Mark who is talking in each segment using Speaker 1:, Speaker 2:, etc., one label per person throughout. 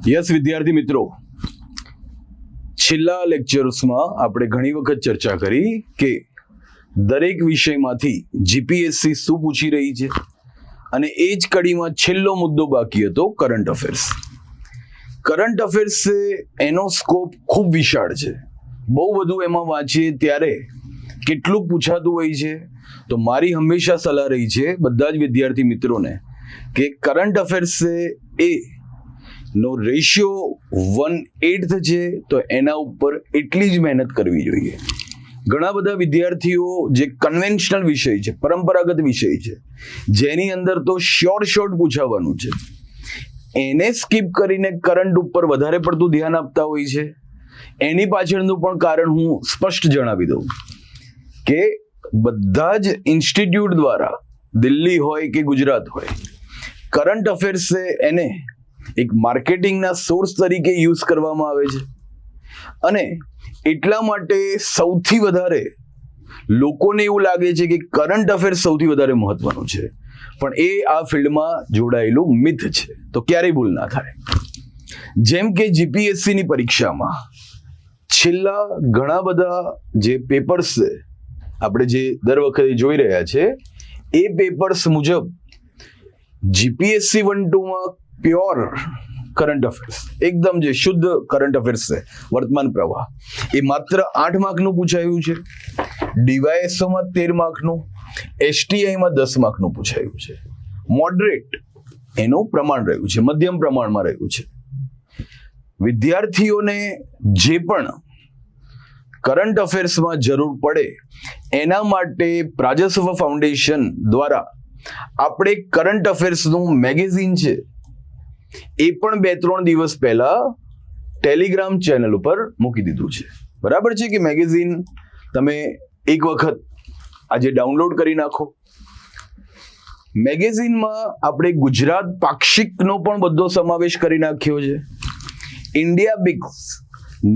Speaker 1: Yes વિદ્યાર્થી મિત્રો, છેલ્લા લેક્ચર્સમાં આપણે ઘણી વખત ચર્ચા કરી કે દરેક વિષયમાંથી જીપીએસસી શું પૂછી રહી છે અને એ જ કડીમાં છેલ્લો મુદ્દો બાકી હતો કરંટ અફેર્સ. કરંટ અફેર્સ એનો સ્કોપ ખૂબ વિશાળ છે. બહુ બધું એમાં વાંચીએ ત્યારે કેટલું પૂછાતું હોય છે. તો મારી હંમેશા સલાહ રહી છે બધા જ વિદ્યાર્થી મિત્રોને કે કરંટ અફેર્સ એ નો રેશિયો 1/8 છે, તો એના ઉપર એટલી જ મહેનત કરવી જોઈએ. ઘણા બધા વિદ્યાર્થીઓ જે કન્વેન્શનલ વિષય છે, પરંપરાગત વિષય છે, જેની અંદર તો શોર્ટ પૂછાવાનું છે, એને સ્કીપ કરીને કરંટ ઉપર વધારે પડતું ધ્યાન આપતા હોય છે. એની પાછળનું પણ કારણ હું સ્પષ્ટ જણાવી દઉં કે બધા જ ઇન્સ્ટિટ્યૂટ દ્વારા, દિલ્હી હોય કે ગુજરાત હોય, કરંટ અફેર્સ એને એક માર્કેટિંગના સોર્સ તરીકે યુઝ કરવામાં આવે છે અને એટલા માટે સૌથી વધારે લોકોને એવું લાગે છે કે કરંટ અફેર્સ સૌથી વધારે મહત્વનું છે, પણ એ આ ફિલ્ડમાં જોડાયેલું મિથ છે. તો ક્યારેય ભૂલ ના થાય. જેમ કે જીપીએસસીની પરીક્ષામાં છેલ્લા ઘણા બધા જે પેપર્સ આપણે જે દર વખતે જોઈ રહ્યા છે, એ પેપર્સ મુજબ જીપીએસસી 1-2માં પ્યોર કરંટ અફેર્સ, એકદમ જે શુદ્ધ કરંટ અફેર્સ છે, વર્તમાન પ્રવાહ, એ માત્ર 8 માર્કનું પૂછાયું છે. ડીવાયએસઓમાં 13 માર્કનું, એસટીઆઈમાં 10 માર્કનું પૂછાયું છે. મોડરેટ એનું પ્રમાણ રહ્યું છે, મધ્યમ પ્રમાણમાં રહ્યું છે. વિદ્યાર્થીઓને જે પણ કરંટ અફેર્સમાં જરૂર પડે એના માટે પ્રાજસવ ફાઉન્ડેશન દ્વારા આપણે કરંટ અફેર્સનું મેગેઝિન છે, એ પણ 2-3 દિવસ પહેલા ટેલિગ્રામ ચેનલ ઉપર મૂકી દીધું છે. બરાબર છે કે મેગેઝિન તમે એક વખત આજે ડાઉનલોડ કરી નાખો. મેગેઝિનમાં આપણે ગુજરાત પાક્ષિકનો પણ બધો સમાવેશ કરી નાખ્યો છે. ઇન્ડિયા બિગ્સ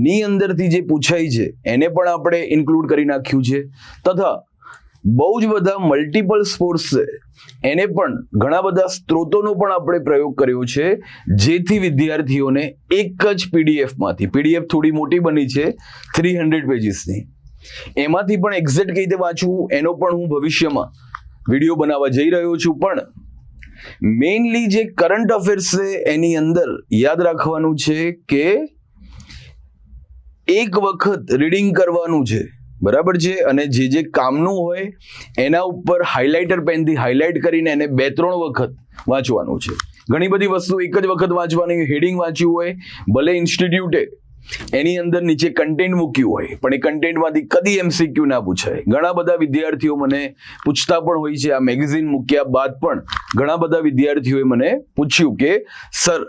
Speaker 1: ની અંદરથી જે પૂછાય છે એને પણ આપણે ઇન્ક્લુડ કરી નાખ્યું છે, તથા બહુ જ બધા મલ્ટિપલ સ્પોર્ટ્સ છે એને પણ ઘણા બધા સ્ત્રોતોનો પણ આપણે પ્રયોગ કર્યો છે, જેથી વિદ્યાર્થીઓને એક જ પીડીએફમાંથી, પીડીએફ થોડી મોટી બની છે 300 પેજીસની, એમાંથી પણ એક્ઝેક્ટ કઈ રીતે વાંચવું એનો પણ હું ભવિષ્યમાં વિડીયો બનાવવા જઈ રહ્યો છું. પણ મેઇનલી જે કરંટ અફેર્સ છે એની અંદર યાદ રાખવાનું છે કે એક વખત રીડિંગ કરવાનું છે, બરાબર છે, અને જે કામનું હોય એના ઉપર હાઇલાઇટર પેનથી હાઇલાઇટ કરીને એને 2-3 વખત વાંચવાનું છે. ઘણી બધી વસ્તુ એક જ વખત વાંચવાની, હેડિંગ વાંચ્યું હોય, ભલે ઇન્સ્ટિટ્યૂટે એની અંદર નીચે કન્ટેન્ટ મૂક્યું હોય, પણ એ કન્ટેન્ટમાંથી કદી એમસીક્યુ ના પૂછાય. ઘણા બધા વિદ્યાર્થીઓ મને પૂછતા પણ હોય છે. આ મેગેઝિન મૂક્યા બાદ પણ ઘણા બધા વિદ્યાર્થીઓએ મને પૂછ્યું કે સર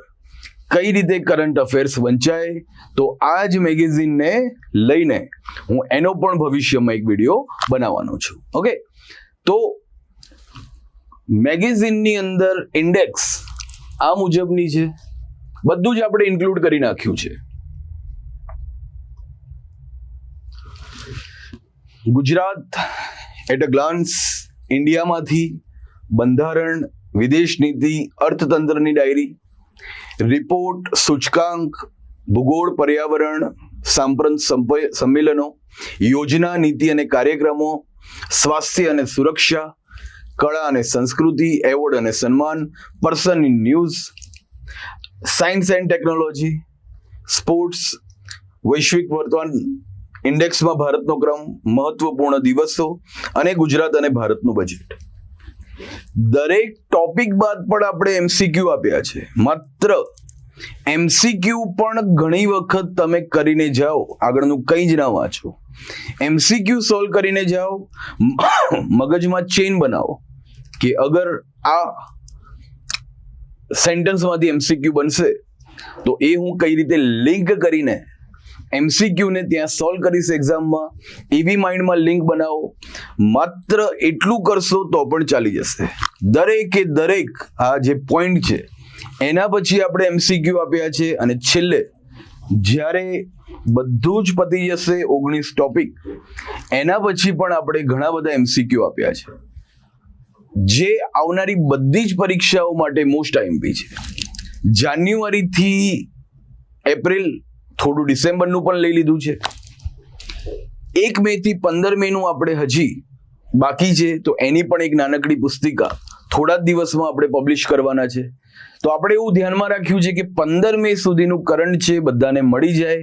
Speaker 1: કઈ રીતે કરંટ અફેર્સ વંચાય. તો આ જ મેગેઝિનને લઈને હું એનો પણ ભવિષ્યમાં એક વિડીયો બનાવવાનો છું. ઓકે, તો મેગેઝિનની અંદર ઇન્ડેક્સ આ મુજબની છે, બધું જ આપણે ઇન્ક્લુડ કરી નાખ્યું છે. ગુજરાત એટ અ ગ્લાન્સ, ઇન્ડિયામાંથી બંધારણ, વિદેશ નીતિ, અર્થતંત્રની ડાયરી, રિપોર્ટ, સૂચકાંક, ભૂગોળ, પર્યાવરણ, સાંપ્રત સંમેલનો, યોજના, નીતિ અને કાર્યક્રમો, સ્વાસ્થ્ય અને સુરક્ષા, કળા અને સંસ્કૃતિ, એવોર્ડ અને સન્માન, person in news, science and technology, sports, વૈશ્વિક વર્તમાન ઇન્ડેક્સમાં ભારતનો ક્રમ, મહત્વપૂર્ણ દિવસો અને ગુજરાત અને ભારતનું બજેટ. દરેક ટોપિક બાદ પણ આપણે એમસીક્યુ આપ્યા છે. માત્ર એમસીક્યુ પણ ઘણી વખત તમે કરીને જાઓ, આગળનું કંઈ જ ના વાંચો, એમસીક્યુ સોલ્વ કરીને જાઓ, મગજમાં ચેઇન બનાવો કે અગર આ સેન્ટેન્સમાંથી એમસીક્યુ બનશે તો એ હું કઈ રીતે લિંક કરીને એમસીક્યુને ત્યાં સોલ્વ કરીશ એક્ઝામમાં, એવી માઇન્ડમાં લિંક બનાવો. માત્ર એટલું કરશો તો પણ ચાલી જશે. દરેકે દરેક આ જે પોઈન્ટ છે એના પછી આપણે એમસીક્યુ આપ્યા છે, અને છેલ્લે જ્યારે બધું જ પતી જશે 19 ટોપિક, એના પછી પણ આપણે ઘણા બધા એમસીક્યુ આપ્યા છે, જે આવનારી બધી જ પરીક્ષાઓ માટે મોસ્ટ આઈએમપી છે. જાન્યુઆરીથી એપ્રિલ, થોડું ડિસેમ્બરનું પણ લઈ લીધું છે. 1 મે થી 15 મેનું આપણે હજી બાકી છે, તો એની પણ એક નાનકડી પુસ્તિકા થોડા જ દિવસમાં આપણે પબ્લિશ કરવાના છે. તો આપણે એવું ધ્યાનમાં રાખ્યું છે કે 15 મે સુધીનું કરંટ છે બધાને મળી જાય,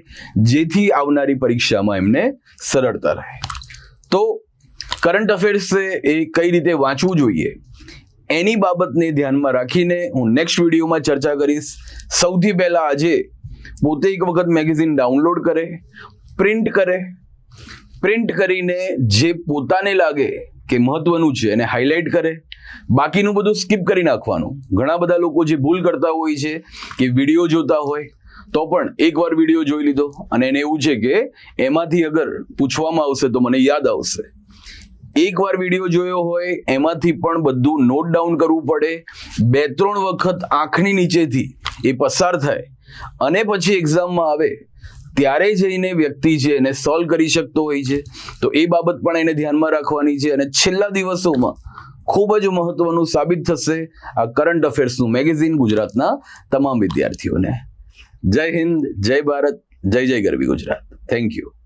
Speaker 1: જેથી આવનારી પરીક્ષામાં એમને સરળતા રહે. તો કરંટ અફેર્સ છે એ કઈ રીતે વાંચવું જોઈએ એની બાબતને ધ્યાનમાં રાખીને હું નેક્સ્ટ વિડીયોમાં ચર્ચા કરીશ. સૌથી પહેલા આજે પોતે એક વખત મેગેઝિન ડાઉનલોડ કરે, પ્રિન્ટ કરીને જે પોતાને લાગે કે મહત્વનું છે એને હાઇલાઇટ કરે, બાકીનું બધું સ્કીપ કરી નાખવાનું. ઘણા બધા લોકો જે ભૂલ કરતા હોય છે કે વિડીયો જોતા હોય તો પણ એકવાર વિડીયો જોઈ લીધો અને એને એવું છે કે એમાંથી અગર પૂછવામાં આવશે તો મને યાદ આવશે. એકવાર વિડીયો જોયો હોય એમાંથી પણ બધું નોટ ડાઉન કરવું પડે, 2-3 વખત આંખની નીચેથી એ પસાર થાય અને પછી એક્ઝામમાં આવે ત્યારે જઈને વ્યક્તિ છે એને સોલ્વ કરી શકતો હોય છે. તો એ બાબત પણ એને ધ્યાનમાં રાખવાની છે અને છેલ્લા દિવસોમાં ખૂબ જ મહત્વનું સાબિત થશે આ કરંટ અફેર્સનું મેગેઝિન ગુજરાતના તમામ વિદ્યાર્થીઓને. જય હિન્દ, જય ભારત, જય જય ગરવી ગુજરાત. Thank you.